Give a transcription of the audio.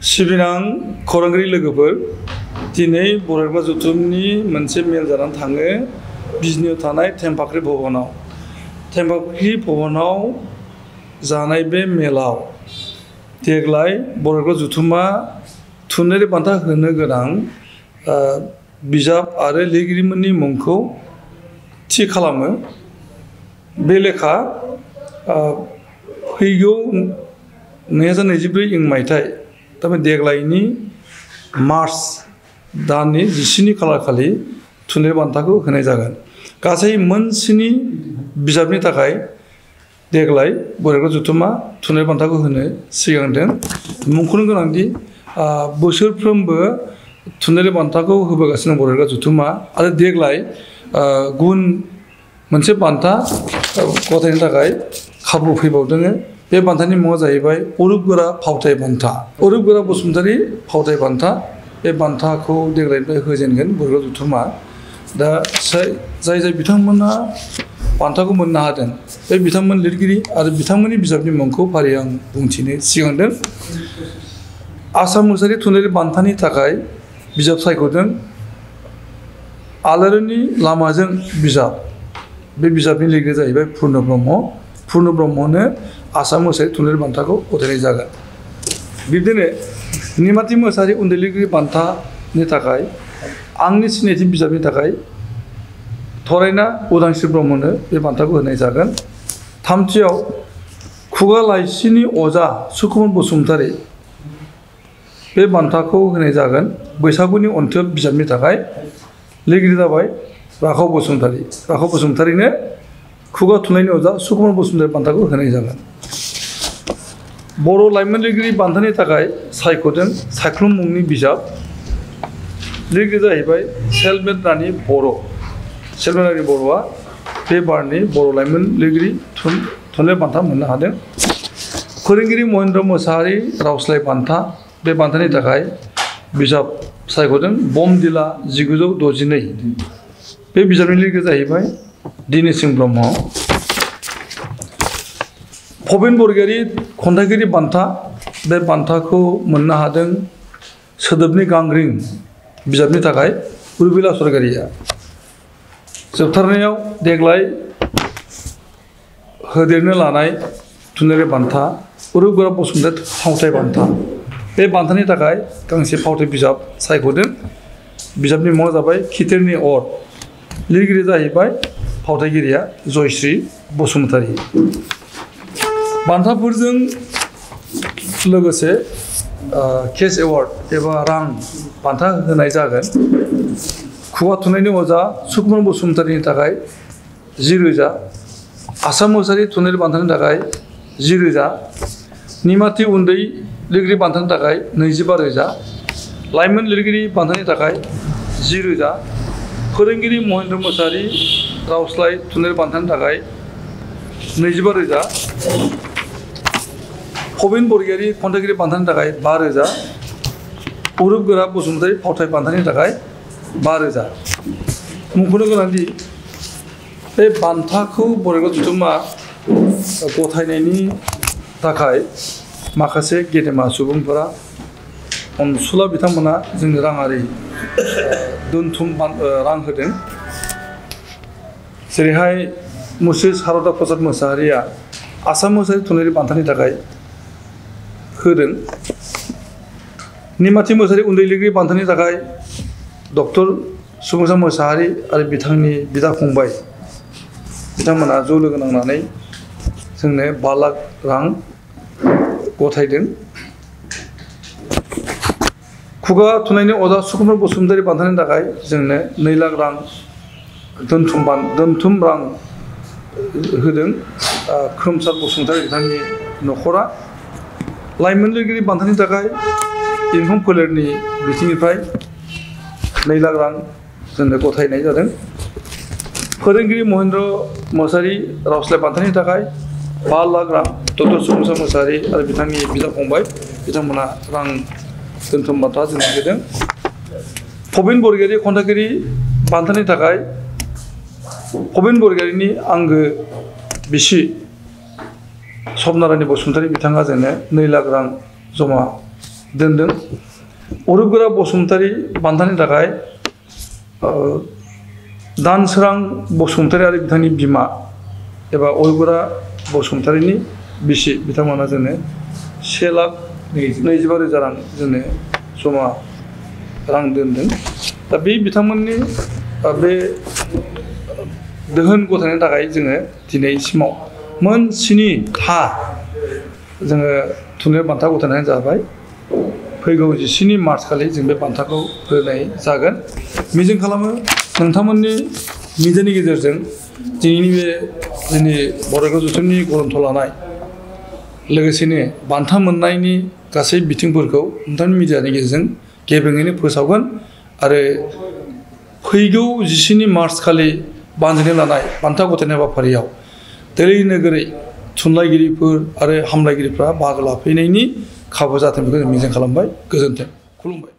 सिबिनां खौरांगिरि लोगोफोर दिनै बरायग्रा जथुमनि मोनसे मेल जानानै थाङो बिजनियाव थानाय थेमफाख्रि भवनाव। थेमफाख्रि भवनाव जानाय बे मेलाव देग्लाय बरायग्रा जथुमा थुनलाइयारि बान्था होनो गोनां बिजाब आरो लिरगिरिफोरनि मुंखौ थि खालामो। बे लेखा फैगौ 2024 इं मायथाइ थारमाने देग्लायनि मार्च दाननि 17 खालार खालि थुनलाइयारि बान्थाखौ होनाय जागोन। गासै मोन 7 बिजाबनि थाखाय देग्लाय बरायग्रा जथुमा थुनलाइयारि बान्थाखौ होनो सिगांदों। मुंख'नो गोनांदि बोसोरफ्रोमबो थुनलाइयारि बान्थाखौ होबोगासिनो बरायग्रा जथुमा आरो देग्लाय गुबुन मोनसे बान्था गथायनो थाखाय खाबु फैबावदों। बे बान्थानि मुङा जाहैबाय अरुप गोरा फावथाय बान्था। अरुप गोरा बसुमतारी फावथाय बान्था। बे बान्थाखौ देग्लायनिफ्राय होजेनगोन बरायग्रा जथुमा। दा जाय बिथांमोना बान्थाखौ मोननो हादों बे बिथांमोन लिरगिरि आरो बिथांमोननि बिजाबनि मुंखौ फारियै आं बुंथिनो सिगांदों। आसाम मुसाहारि थुनलाइयारि बान्थानि थाखाय बिजाब सायख'दों आलारिनि लामाजों बिजाब। बे बिजाबनि लिरगिरिया जाहैबाय पुर्न ब्रह्म। पुर्न ब्रह्मनो आसाम मुसाहारि थुनलाइयारि बान्थाखौ गथायनाय जागोन। बिब्दिनो निमाथि मुसाहारि उन्दै लिरगिरि बान्थानि थाखाय आंनि सिनायथि बिजाबनि थाखाय थरायना उदांस्रि ब्रह्मनो बे बान्थाखौ होनाय जागोन। थामथियाव खुगा लाइसिनि अजा सुकुमार बसुमतारी बे बान्थाखौ होनाय जागोन बैसागुनि अन्थोब बिजाबनि थाखाय। लिरगिरि जाबाय राखाव बसुमतारी। राखाव बसुमतारीनो खुगा थुनलाइनि अजा सुकुमार बसुमतारी बान्थाखौ होनाय जागोन। बर' लाइमोन लिरगिरि बान्थानि थाखाय सायख'दों सायख्लुम मुंनि बिजाब। लिरगिरिया जाहैबाय सेलमेट रानि बर'। सेलमेट रानि बर'आ बे बारनि बर' लाइमोन लिरगिरि थुनलाइ बान्था मोननो हादों। फोरोंगिरि महेन्द्र मोसाहारि रावस्लाय बान्था। बे बान्थानि थाखाय बिजाब सायख'दों बमदिला 1962। बे बिजाबनि लिरगिरिया जाहैबाय दिनेसिं ब्रह्म। भबेन बरगयारी खन्थाइगिरि बान्था। बे बान्थाखौ मोननो हादों सोदोबनि गांग्रिं बिजाबनि थाखाय उर्मिला स्वर्गियारिया। जोबथारनायाव देग्लाय होदेरनो लानाय थुनलाइयारि बान्था अरुप गोरा बसुमतारी फावथाय बान्था। बे बान्थानि थाखाय गांसे फावथाय बिजाब सायख'दों। बिजाबनि मुङा जाबाय खिथेरनि अर। लिरगिरिया जाहैबाय फावथायगिरिया जयश्री बसुमतारी। बान्थाफोरजों लोगोसे केश एवार्ड एबा रां बान्था होनाय जागोन। खुगा थुनलाइनि अजा सुकुमार बसुमतारीनि थाखाय 10,000। आसाम मुसाहारि थुनलाइयारि बान्थानि थाखाय 10,000। निमाथि उन्दै लिरगिरि बान्थानि थाखाय 25,000। लाइमोन लिरगिरि बान्थानि थाखाय 10,000। फोरोंगिरि महेन्द्र मोसाहारि रावस्लाय थुनलाइयारि बान्थानि थाखाय 25,000। भबेन बरगयारी खन्थाइगिरि बान्थानि थाखाय 5,000। अरुप गोरा बसुमतारी फावथाय बान्थानि थाखाय 5,000। मुंख'नो गोनांदि बे बान्थाखौ बरायग्रा जथुमा गथायनायनि थाखाय माखासे गेदेमा सुबुंफोरा अनसुला बिथांमोना जोंनो राङारि दोनथुम रां होदों। जेरैहाय मुस्रि सारदा प्रसाद मोसाहारिया आसाम मुसाहारि थुनलाइयारि बान्थानि थाखाय होदों। निमाथि मोसाहारि उन्दै लिरगिरि बान्थानि थाखाय डक्टर सुबुंसा मोसाहारि आरो बिथांनि बिदा फंबाय बिथांमोना ज' लोगो नांनानै जोंनो 5 लाख रां गथायदों। खुगा थुनलाइनि अजा सुकुमार बसुमतारी बान्थानि थाखाय जोंनो 2 लाख रां दोनथुम रां होदों खोमसार बसुमतारी बिथांनि न'खरा। लाइमोन लिरगिरि बान्थानि थाखाय इंखं फोलेरनि बिथिंनिफ्राय 2 लाख रां जोंनो गथायनाय जादों। फोरोंगिरि महेन्द्र मोसाहारि रावस्लाय बान्थानि थाखाय 5 लाख रां डक्टर सुबुंसा मोसाहारि आरो बिथांनि बिदा फंबाय बिथांमोना रां दोनथुम बान्था जोंनो होदों। भबेन बरगयारी खन्थाइगिरि बान्थानि थाखाय भबेन बरगयारीनि आंगो बिसि सपना रानि बसुमतारी बिथाङा जोंनो 2 लाख रां जमा दोनदों अरुपगोरा बसुमतारी बान्थानि थाखाय दानसोरां बसुमतारी आरो बिथांनि बिमा एबा अरुपगोरा बसुमतारीनि बिसि बिथांमोना जोंनो 1,25,000 रां जोंनो जमा रां दोनदों दा बे बिथांमोननि बे दोहोन गथायनो थाखाय जोङो दिनैसिमाव मोन 7 था जोङो थुनलाइ बान्था गथायनाय जाबाय फैगौ 17 मार्च खालि जों बे बान्थाखौ होनाय जागोन मिजिं खालामो नोंथांमोननि मिडियानि गेजेरजों दिनैनि बे जोंनि बरायगाव जथुमनि गरन्थ लानाय लोगोसेनो बान्था मोननायनि गासै बिथिंफोरखौ नोंथांनि मिडियानि गेजेरजों गेबेङैनो फोसावगोन आरो फैगौ 17 मार्च खालि बानजायनाय लानाय बान्था गथायनाय हाबाफारियाव दै नोगोरै थुनलाइगिरिफोर आरो हामलायगिरिफ्रा बाहागो लाफैनायनि खाबु जाथों बेखौ जों मिजिं खालामबाय गोजोन्थों खुलुमबाय।